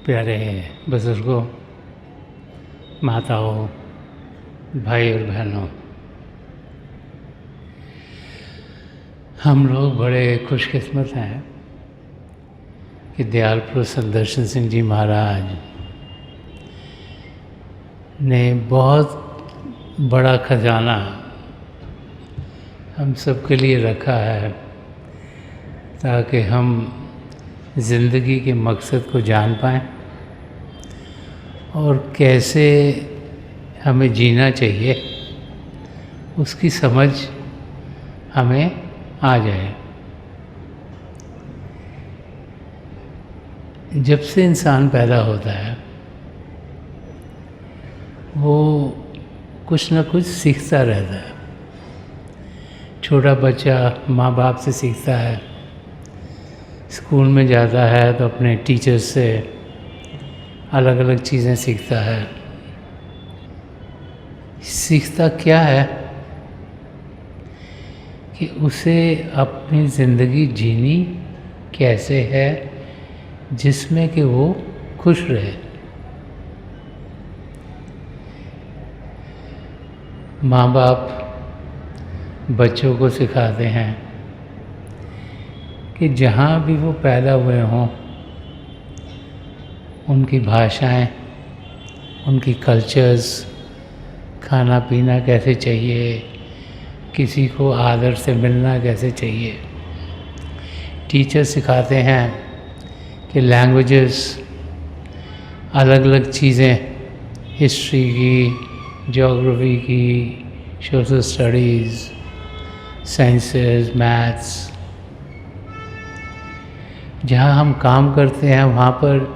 प्यारे बुज़ुर्गों, माताओं, भाई और बहनों, हम लोग बड़े खुशकिस्मत हैं कि दयाल प्रभु सुदर्शन सिंह जी महाराज ने बहुत बड़ा खजाना हम सबके लिए रखा है ताकि हम ज़िंदगी के मकसद को जान पाएँ और कैसे हमें जीना चाहिए उसकी समझ हमें आ जाए। जब से इंसान पैदा होता है वो कुछ न कुछ सीखता रहता है। छोटा बच्चा माँ बाप से सीखता है, स्कूल में जाता है तो अपने टीचर्स से अलग अलग चीज़ें सीखता है। सीखता क्या है कि उसे अपनी ज़िंदगी जीनी कैसे है जिसमें कि वो खुश रहे। माँ बाप बच्चों को सिखाते हैं कि जहाँ भी वो पैदा हुए हों उनकी भाषाएं, उनकी कल्चर्स, खाना पीना कैसे चाहिए, किसी को आदर से मिलना कैसे चाहिए। टीचर सिखाते हैं कि लैंग्वेजेस, अलग अलग चीज़ें, हिस्ट्री की, ज्योग्राफी की, सोशल स्टडीज़, साइंसेस, मैथ्स। जहाँ हम काम करते हैं वहाँ पर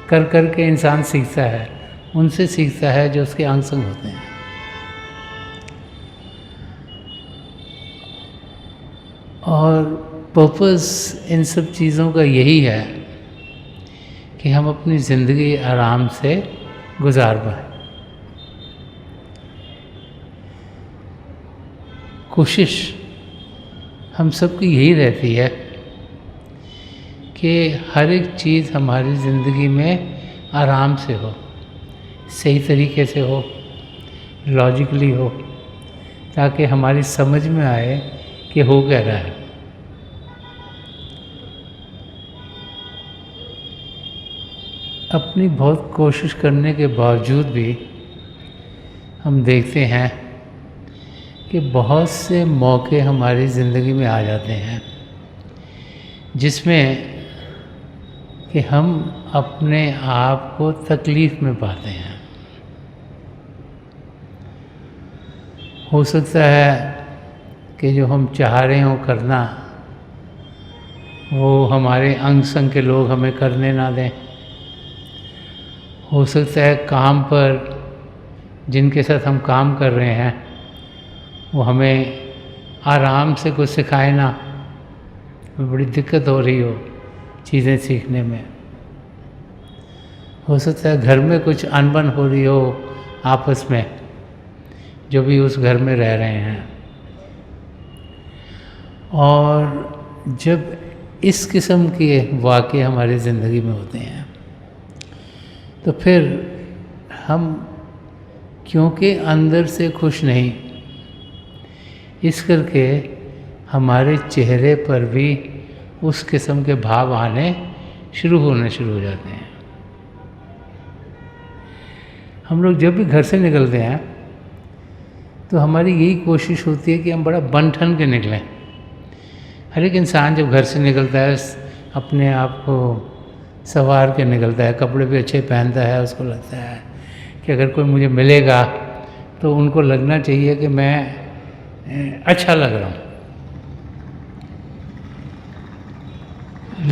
कर कर के इंसान सीखता है, उनसे सीखता है जो उसके अंग संग होते हैं। और पर्पस इन सब चीज़ों का यही है कि हम अपनी ज़िंदगी आराम से गुजार पाएँ। कोशिश हम सबकी यही रहती है कि हर एक चीज़ हमारी ज़िंदगी में आराम से हो, सही तरीके से हो, लॉजिकली हो, ताकि हमारी समझ में आए कि हो क्या रहा है। अपनी बहुत कोशिश करने के बावजूद भी हम देखते हैं कि बहुत से मौके हमारी ज़िंदगी में आ जाते हैं जिसमें कि हम अपने आप को तकलीफ़ में पाते हैं। हो सकता है कि जो हम चाह रहे हों करना वो हमारे अंग संग के लोग हमें करने ना दें। हो सकता है काम पर जिनके साथ हम काम कर रहे हैं वो हमें आराम से कुछ सिखाए ना, बड़ी दिक्कत हो रही हो चीज़ें सीखने में। हो सकता है घर में कुछ अनबन हो रही हो आपस में, जो भी उस घर में रह रहे हैं। और जब इस किस्म के वाक़े हमारी ज़िंदगी में होते हैं तो फिर हम क्योंकि अंदर से खुश नहीं, इस करके हमारे चेहरे पर भी उस किस्म के भाव आने शुरू हो जाते हैं। हम लोग जब भी घर से निकलते हैं तो हमारी यही कोशिश होती है कि हम बड़ा बन ठन के निकलें। हर एक इंसान जब घर से निकलता है अपने आप को संवार के निकलता है, कपड़े भी अच्छे पहनता है। उसको लगता है कि अगर कोई मुझे मिलेगा तो उनको लगना चाहिए कि मैं अच्छा लग रहा हूँ।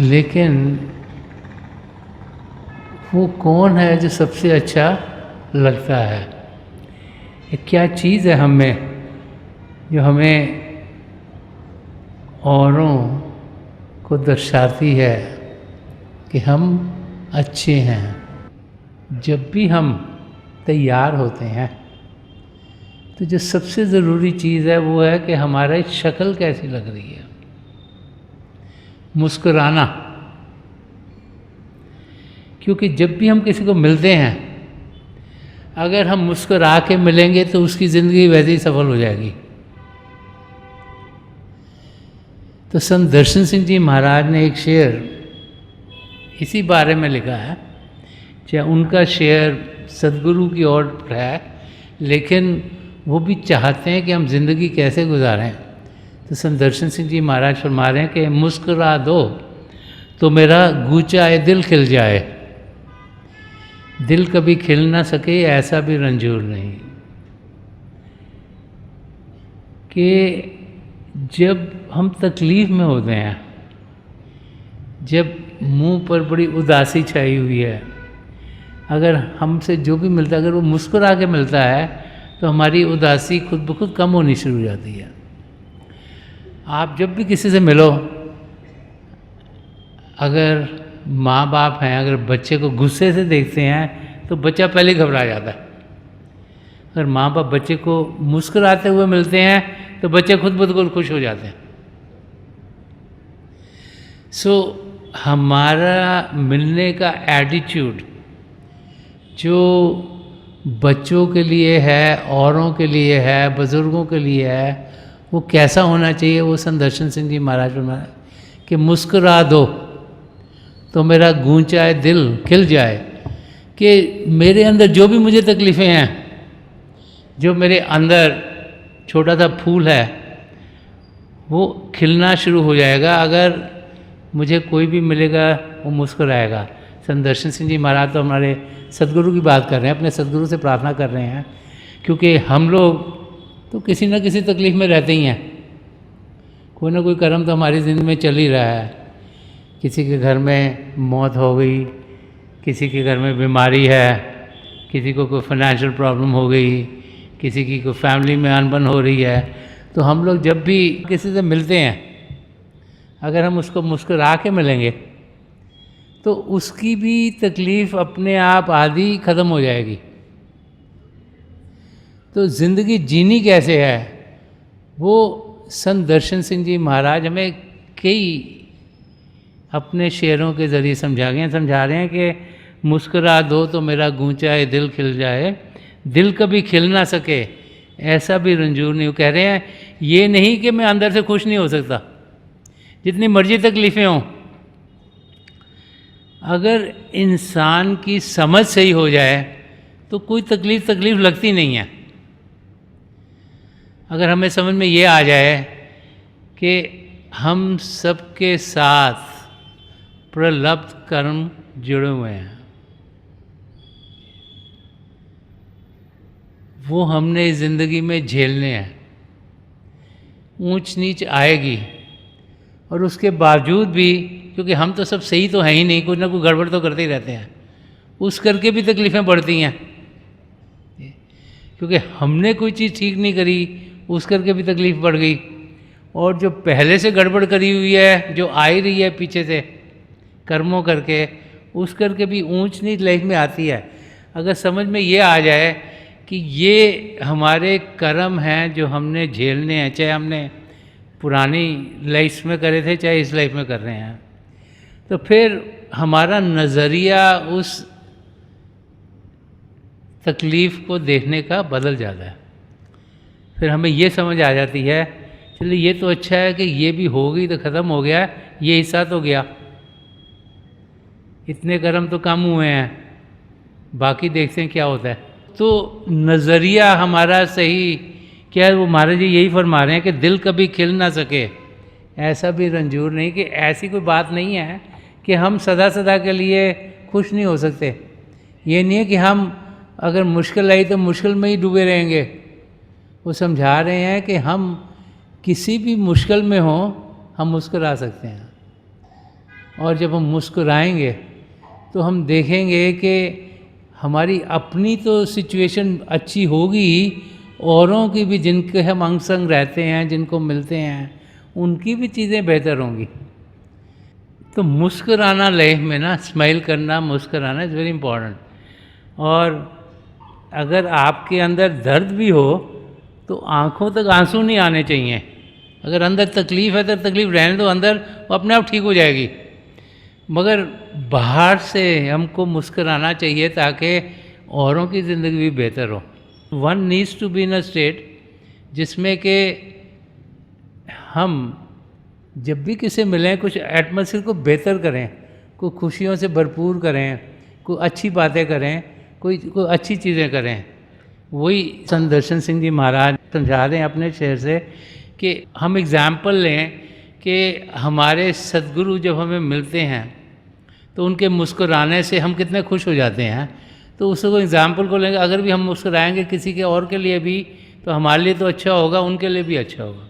लेकिन वो कौन है जो सबसे अच्छा लगता है? ये क्या चीज़ है हम में जो हमें औरों को दर्शाती है कि हम अच्छे हैं? जब भी हम तैयार होते हैं तो जो सबसे ज़रूरी चीज़ है वो है कि हमारी शक्ल कैसी लग रही है। मुस्कुराना, क्योंकि जब भी हम किसी को मिलते हैं, अगर हम मुस्कुरा के मिलेंगे तो उसकी ज़िंदगी वैसे ही सफल हो जाएगी। तो संत दर्शन सिंह जी महाराज ने एक शेर इसी बारे में लिखा है। चाहे उनका शेर सदगुरु की ओर है, लेकिन वो भी चाहते हैं कि हम जिंदगी कैसे गुजारें। तो संत दर्शन सिंह जी महाराज फरमा रहे हैं कि मुस्कुरा दो तो मेरा गूंचाए दिल खिल जाए, दिल कभी खिल ना सके ऐसा भी रंजूर नहीं। कि जब हम तकलीफ़ में होते हैं, जब मुंह पर बड़ी उदासी छाई हुई है, अगर हमसे जो भी मिलता है अगर वो मुस्कुरा के मिलता है तो हमारी उदासी खुद ब खुद कम होनी शुरू हो जाती है। आप जब भी किसी से मिलो, अगर माँ बाप हैं, अगर बच्चे को गुस्से से देखते हैं तो बच्चा पहले ही घबरा जाता है। अगर माँ बाप बच्चे को मुस्कुराते हुए मिलते हैं तो बच्चे खुद ब खुद खुश हो जाते हैं। सो हमारा मिलने का एटीट्यूड जो बच्चों के लिए है, औरों के लिए है, बुज़ुर्गों के लिए है, वो कैसा होना चाहिए, वो संत दर्शन सिंह जी महाराज फरमाया कि मुस्कुरा दो तो मेरा गूंचाए दिल खिल जाए। कि मेरे अंदर जो भी मुझे तकलीफ़ें हैं, जो मेरे अंदर छोटा सा फूल है, वो खिलना शुरू हो जाएगा अगर मुझे कोई भी मिलेगा वो मुस्कुराएगा। संत दर्शन सिंह जी महाराज तो हमारे सदगुरु की बात कर रहे हैं, अपने सदगुरु से प्रार्थना कर रहे हैं, क्योंकि हम लोग तो किसी न किसी तकलीफ़ में रहते ही हैं। कोई ना कोई कर्म तो हमारी ज़िंदगी में चल ही रहा है। किसी के घर में मौत हो गई, किसी के घर में बीमारी है, किसी को कोई फाइनेंशियल प्रॉब्लम हो गई, किसी की कोई फैमिली में अनबन हो रही है। तो हम लोग जब भी किसी से मिलते हैं, अगर हम उसको मुस्कुरा के मिलेंगे तो उसकी भी तकलीफ़ अपने आप आधी ख़त्म हो जाएगी। तो ज़िंदगी जीनी कैसे है वो संत दर्शन सिंह जी महाराज हमें कई अपने शेरों के ज़रिए समझा रहे हैं कि मुस्कुरा दो तो मेरा गूंचाए दिल खिल जाए, दिल कभी खिल ना सके ऐसा भी रंजूर नहीं। वो कह रहे हैं ये नहीं कि मैं अंदर से खुश नहीं हो सकता, जितनी मर्जी तकलीफ़ें हों, अगर इंसान की समझ सही हो जाए तो कोई तकलीफ़ लगती नहीं है। अगर हमें समझ में ये आ जाए कि हम सबके साथ प्रलब्ध कर्म जुड़े हुए हैं, वो हमने इस ज़िंदगी में झेलने हैं। ऊंच नीच आएगी और उसके बावजूद भी, क्योंकि हम तो सब सही तो हैं ही नहीं, कुछ ना कुछ गड़बड़ तो करते ही रहते हैं, उस करके भी तकलीफ़ें बढ़ती हैं। क्योंकि हमने कोई चीज़ ठीक नहीं करी, उस करके भी तकलीफ़ बढ़ गई। और जो पहले से गड़बड़ करी हुई है, जो आ ही रही है पीछे से कर्मों करके, उस करके भी ऊंच नीच लाइफ में आती है। अगर समझ में ये आ जाए कि ये हमारे कर्म हैं जो हमने झेलने हैं, चाहे हमने पुरानी लाइफ में करे थे चाहे इस लाइफ में कर रहे हैं, तो फिर हमारा नज़रिया उस तकलीफ़ को देखने का बदल जाता है। फिर हमें ये समझ आ जाती है चलिए ये तो अच्छा है कि ये भी हो गई तो ख़त्म हो गया, ये हिस्सा तो गया, इतने कर्म तो कम हुए हैं, बाकी देखते हैं क्या होता है। तो नज़रिया हमारा सही क्या है, वो महाराज जी यही फरमा रहे हैं कि दिल कभी खिल ना सके ऐसा भी रंजूर नहीं। कि ऐसी कोई बात नहीं है कि हम सदा सदा के लिए खुश नहीं हो सकते। ये नहीं है कि हम अगर मुश्किल आई तो मुश्किल में ही डूबे रहेंगे। वो समझा रहे हैं कि हम किसी भी मुश्किल में हो हम मुस्कुरा सकते हैं, और जब हम मुस्कुराएंगे तो हम देखेंगे कि हमारी अपनी तो सिचुएशन अच्छी होगी, औरों की भी जिनके हम अंग संग रहते हैं, जिनको मिलते हैं, उनकी भी चीज़ें बेहतर होंगी। तो मुस्कुराना लाइफ में ना, स्माइल करना, मुस्कुराना इज़ वेरी इम्पॉर्टेंट। और अगर आपके अंदर दर्द भी हो तो आँखों तक आंसू नहीं आने चाहिए। अगर अंदर तकलीफ़ है तो तकलीफ़ रहने दो अंदर, वो अपने आप ठीक हो जाएगी। मगर बाहर से हमको मुस्कराना चाहिए ताकि औरों की ज़िंदगी भी बेहतर हो। One needs to be in a state जिसमें कि हम जब भी किसी मिलें कुछ एटमॉस्फेयर को बेहतर करें, कोई खुशियों से भरपूर करें, कोई अच्छी बातें करें, कोई अच्छी चीज़ें करें। वही संत दर्शन सिंह जी महाराज समझा रहे हैं अपने शहर से कि हम एग्ज़ाम्पल लें कि हमारे सद्गुरु जब हमें मिलते हैं तो उनके मुस्कुराने से हम कितने खुश हो जाते हैं। तो उसको एग्ज़ाम्पल को लेंगे, अगर भी हम मुस्कुराएंगे किसी के और के लिए भी तो हमारे लिए तो अच्छा होगा, उनके लिए भी अच्छा होगा।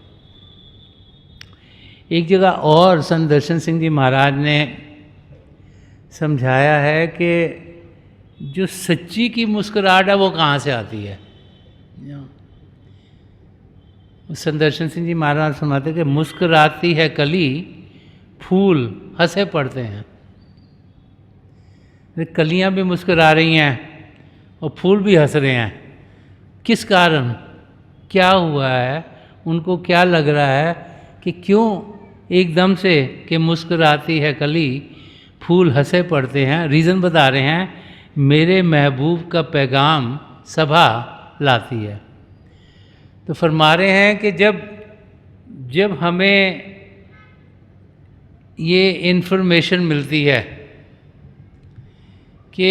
एक जगह और संत दर्शन सिंह जी महाराज ने समझाया है कि जो सच्ची की मुस्कुराहट है वो कहाँ से आती है। संत दर्शन सिंह जी महाराज सुनाते कि मुस्कुराती है कली, फूल हंसे पड़ते हैं। कलियाँ भी मुस्कुरा रही हैं और फूल भी हंस रहे हैं। किस कारण, क्या हुआ है, उनको क्या लग रहा है कि क्यों एकदम से कि मुस्कुराती है कली, फूल हंसे पड़ते हैं। रीज़न बता रहे हैं, मेरे महबूब का पैगाम सभा लाती है। तो फरमा रहे हैं कि जब हमें ये इन्फॉर्मेशन मिलती है कि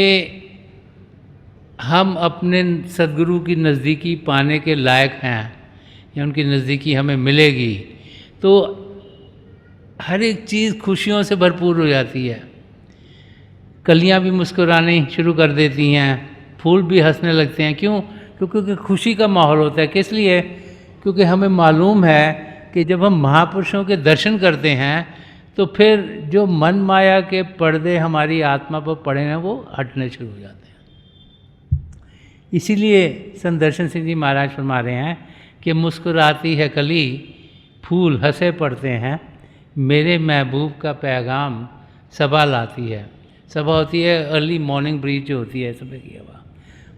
हम अपने सद्गुरु की नज़दीकी पाने के लायक हैं या उनकी नज़दीकी हमें मिलेगी, तो हर एक चीज़ खुशियों से भरपूर हो जाती है। कलियाँ भी मुस्कुरानी शुरू कर देती हैं, फूल भी हंसने लगते हैं। क्यों? क्योंकि खुशी का माहौल होता है। किस लिए? क्योंकि हमें मालूम है कि जब हम महापुरुषों के दर्शन करते हैं तो फिर जो मन माया के पर्दे हमारी आत्मा पर पड़े हैं वो हटने शुरू हो जाते हैं। इसीलिए संत दर्शन सिंह जी महाराज फरमा रहे हैं कि मुस्कुराती है कली, फूल हंसे पड़ते हैं, मेरे महबूब का पैगाम सभा लाती है। सभा होती है अर्ली मॉर्निंग ब्रीज जो होती है सुबह की हवा,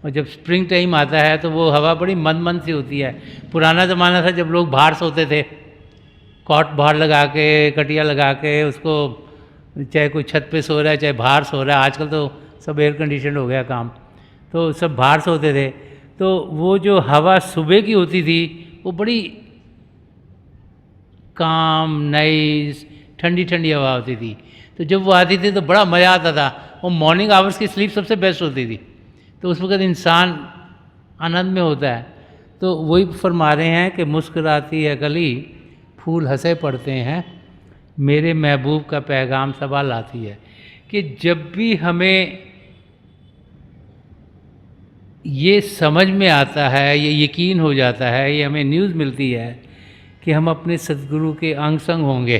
और जब स्प्रिंग टाइम आता है तो वो हवा बड़ी मंद मंद सी होती है। पुराना ज़माना था जब लोग बाहर सोते थे, कॉट बाहर लगा के, कटिया लगा के, उसको चाहे कोई छत पे सो रहा है चाहे बाहर सो रहा है। आजकल तो सब एयर कंडीशन हो गया काम, तो सब बाहर सोते थे। तो वो जो हवा सुबह की होती थी वो बड़ी काम, नाइस, ठंडी ठंडी हवा होती थी। तो जब वो आती थी तो बड़ा मज़ा आता था। वो मॉर्निंग आवर्स की स्लीप सबसे बेस्ट होती थी, तो उस वक़्त इंसान आनंद में होता है। तो वही फरमा रहे हैं कि मुस्कुराती है कली, फूल हंसे पड़ते हैं, मेरे महबूब का पैगाम सभा लाती है। कि जब भी हमें ये समझ में आता है, ये यकीन हो जाता है, ये हमें न्यूज़ मिलती है कि हम अपने सद्गुरु के अंग संग होंगे,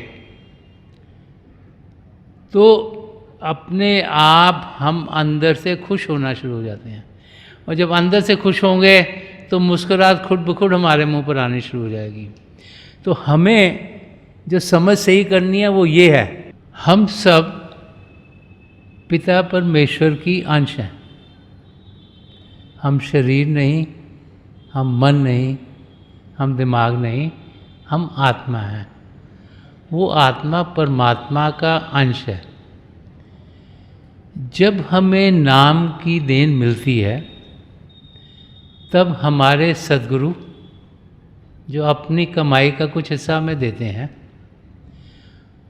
तो अपने आप हम अंदर से खुश होना शुरू हो जाते हैं। और जब अंदर से खुश होंगे तो मुस्कुराहट खुद ब खुद हमारे मुंह पर आनी शुरू हो जाएगी। तो हमें जो समझ सही करनी है वो ये है, हम सब पिता परमेश्वर की अंश हैं। हम शरीर नहीं, हम मन नहीं, हम दिमाग नहीं, हम आत्मा हैं। वो आत्मा परमात्मा का अंश है। जब हमें नाम की देन मिलती है तब हमारे सद्गुरु जो अपनी कमाई का कुछ हिस्सा हमें देते हैं,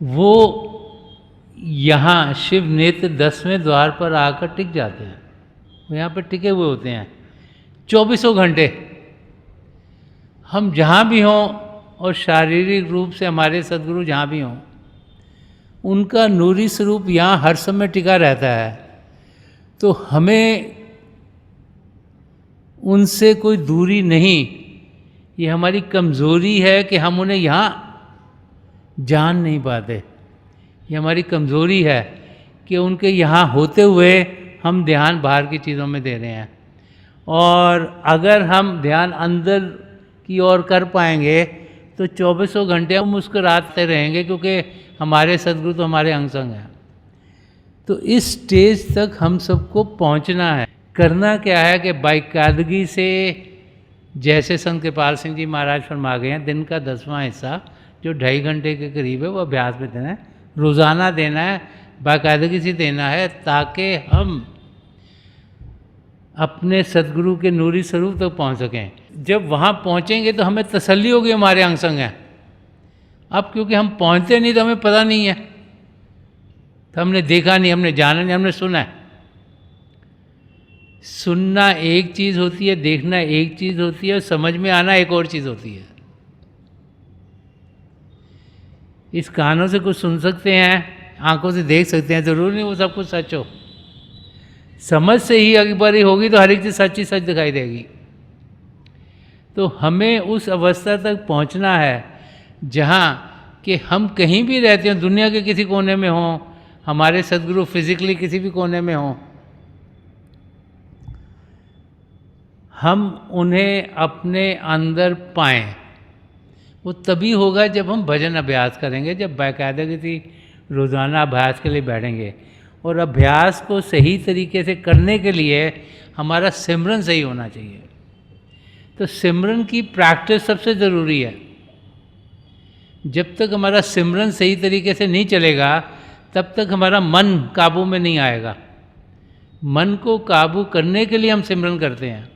वो यहाँ शिव नेत्र 10वें द्वार पर आकर टिक जाते हैं। वो यहाँ पर टिके हुए होते हैं 24 घंटे। हम जहाँ भी हों और शारीरिक रूप से हमारे सद्गुरु जहाँ भी हों, उनका नूरी स्वरूप यहाँ हर समय टिका रहता है। तो हमें उनसे कोई दूरी नहीं, ये हमारी कमज़ोरी है कि हम उन्हें यहाँ जान नहीं पाते। ये हमारी कमज़ोरी है कि उनके यहाँ होते हुए हम ध्यान बाहर की चीज़ों में दे रहे हैं। और अगर हम ध्यान अंदर की ओर कर पाएंगे तो 24 घंटे हम मुस्कुराते रहेंगे, क्योंकि हमारे सद्गुरु तो हमारे अंग संग हैं। तो इस स्टेज तक हम सबको पहुंचना है। करना क्या है कि बाकायदगी से, जैसे संत कृपाल सिंह जी महाराज फरमा गए हैं, दिन का 10वां हिस्सा जो 2.5 घंटे के करीब है वो अभ्यास में देना है, रोज़ाना देना है। बाकायदगी से देना है, ताकि हम अपने सद्गुरु के नूरी स्वरूप तक पहुंच सकें। जब वहाँ पहुँचेंगे तो हमें तसल्ली होगी हमारे अंग संग हैं। अब क्योंकि हम पहुँचते नहीं तो हमें पता नहीं है, तो हमने देखा नहीं, हमने जाना नहीं, हमने सुना है। सुनना एक चीज़ होती है, देखना एक चीज़ होती है, और समझ में आना एक और चीज़ होती है। इस कानों से कुछ सुन सकते हैं, आंखों से देख सकते हैं, ज़रूरी नहीं वो सब कुछ सच हो। समझ से ही एक बारी होगी तो हर एक चीज़ सच्ची सच दिखाई देगी। तो हमें उस अवस्था तक पहुंचना है जहाँ कि हम कहीं भी रहते हो, दुनिया के किसी कोने में हों, हमारे सद्गुरु फिजिकली किसी भी कोने में हों, हम उन्हें अपने अंदर पाएं। वो तभी होगा जब हम भजन अभ्यास करेंगे, जब बाकायदगी रोज़ाना अभ्यास के लिए बैठेंगे। और अभ्यास को सही तरीके से करने के लिए हमारा सिमरन सही होना चाहिए। तो सिमरन की प्रैक्टिस सबसे ज़रूरी है। जब तक हमारा सिमरन सही तरीके से नहीं चलेगा तब तक हमारा मन काबू में नहीं आएगा। मन को काबू करने के लिए हम सिमरन करते हैं।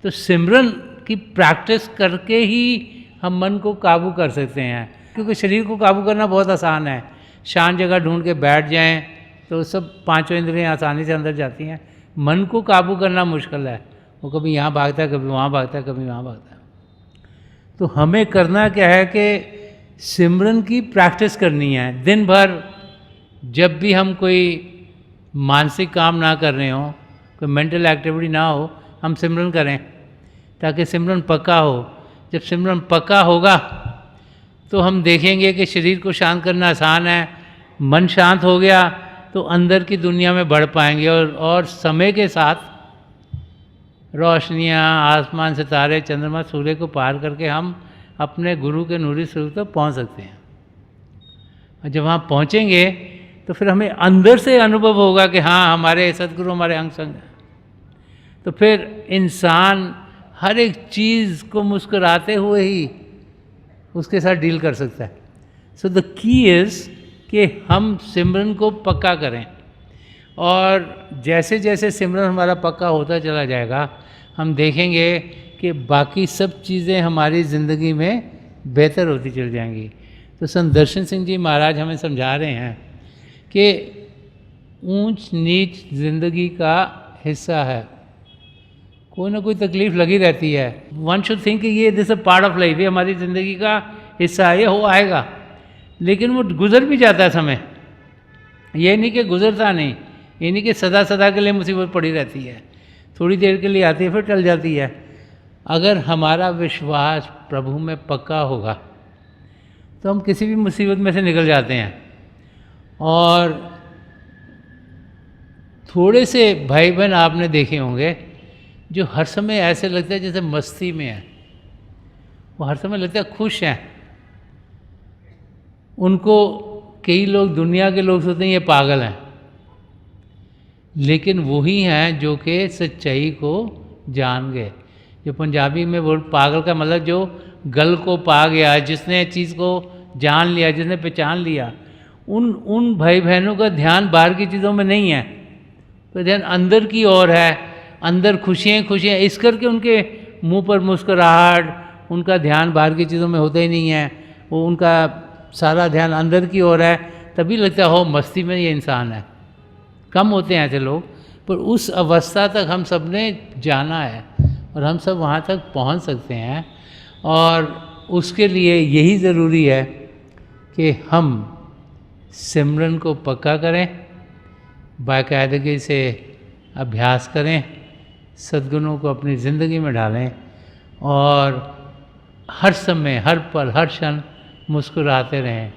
तो सिमरन की प्रैक्टिस करके ही हम मन को काबू कर सकते हैं, क्योंकि शरीर को काबू करना बहुत आसान है। शांत जगह ढूंढ के बैठ जाएं तो सब पांचों इंद्रियां आसानी से अंदर जाती हैं। मन को काबू करना मुश्किल है, वो कभी यहाँ भागता है, कभी वहाँ भागता है, कभी वहाँ भागता है। तो हमें करना क्या है कि सिमरन की प्रैक्टिस करनी है। दिन भर जब भी हम कोई मानसिक काम ना कर रहे हों, कोई मेंटल एक्टिविटी ना हो, हम सिमरन करें ताकि सिमरन पक्का हो। जब सिमरन पक्का होगा तो हम देखेंगे कि शरीर को शांत करना आसान है। मन शांत हो गया तो अंदर की दुनिया में बढ़ पाएंगे, और समय के साथ रोशनियाँ, आसमान, सितारे, चंद्रमा, सूर्य को पार करके हम अपने गुरु के नूरी स्वरूप तक पहुँच सकते हैं। और जब वहाँ पहुँचेंगे तो फिर हमें अंदर से अनुभव होगा कि हाँ, हमारे सद्गुरु हमारे अंग संग हैं। तो फिर इंसान हर एक चीज़ को मुस्कुराते हुए ही उसके साथ डील कर सकता है। सो द की इज़ कि हम सिमरन को पक्का करें, और जैसे जैसे सिमरन हमारा पक्का होता चला जाएगा हम देखेंगे कि बाकी सब चीज़ें हमारी ज़िंदगी में बेहतर होती चल जाएंगी। तो संत दर्शन सिंह जी महाराज हमें समझा रहे हैं कि ऊंच नीच ज़िंदगी का हिस्सा है, कोई ना कोई तकलीफ़ लगी रहती है। वन शुड थिंक कि ये this a part of life, ये हमारी ज़िंदगी का हिस्सा है, ये हो आएगा। लेकिन वो गुजर भी जाता है समय, ये नहीं कि गुजरता नहीं, ये नहीं कि सदा सदा के लिए मुसीबत पड़ी रहती है। थोड़ी देर के लिए आती है फिर टल जाती है। अगर हमारा विश्वास प्रभु में पक्का होगा तो हम किसी भी मुसीबत में से निकल जाते हैं। और थोड़े से भाई बहन आपने देखे होंगे जो हर समय ऐसे लगता है जैसे मस्ती में है, वो हर समय लगता है खुश हैं। उनको कई लोग, दुनिया के लोग सोचते हैं ये पागल हैं, लेकिन वही हैं जो कि सच्चाई को जान गए। जो पंजाबी में बोल, पागल का मतलब जो गल को पा गया, जिसने चीज़ को जान लिया, जिसने पहचान लिया। उन भाई बहनों का ध्यान बाहर की चीज़ों में नहीं है, तो ध्यान अंदर की ओर है। अंदर खुशियाँ खुशियाँ, इस करके उनके मुंह पर मुस्कुराहट, उनका ध्यान बाहर की चीज़ों में होता ही नहीं है। वो उनका सारा ध्यान अंदर की ओर है, तभी लगता है हो मस्ती में ये इंसान है। कम होते हैं ऐसे लोग, पर उस अवस्था तक हम सब ने जाना है और हम सब वहाँ तक पहुँच सकते हैं। और उसके लिए यही ज़रूरी है कि हम सिमरन को पक्का करें, बाकायदगी से अभ्यास करें, सद्गुणों को अपनी ज़िंदगी में डालें, और हर समय, हर पल, हर क्षण मुस्कुराते रहें।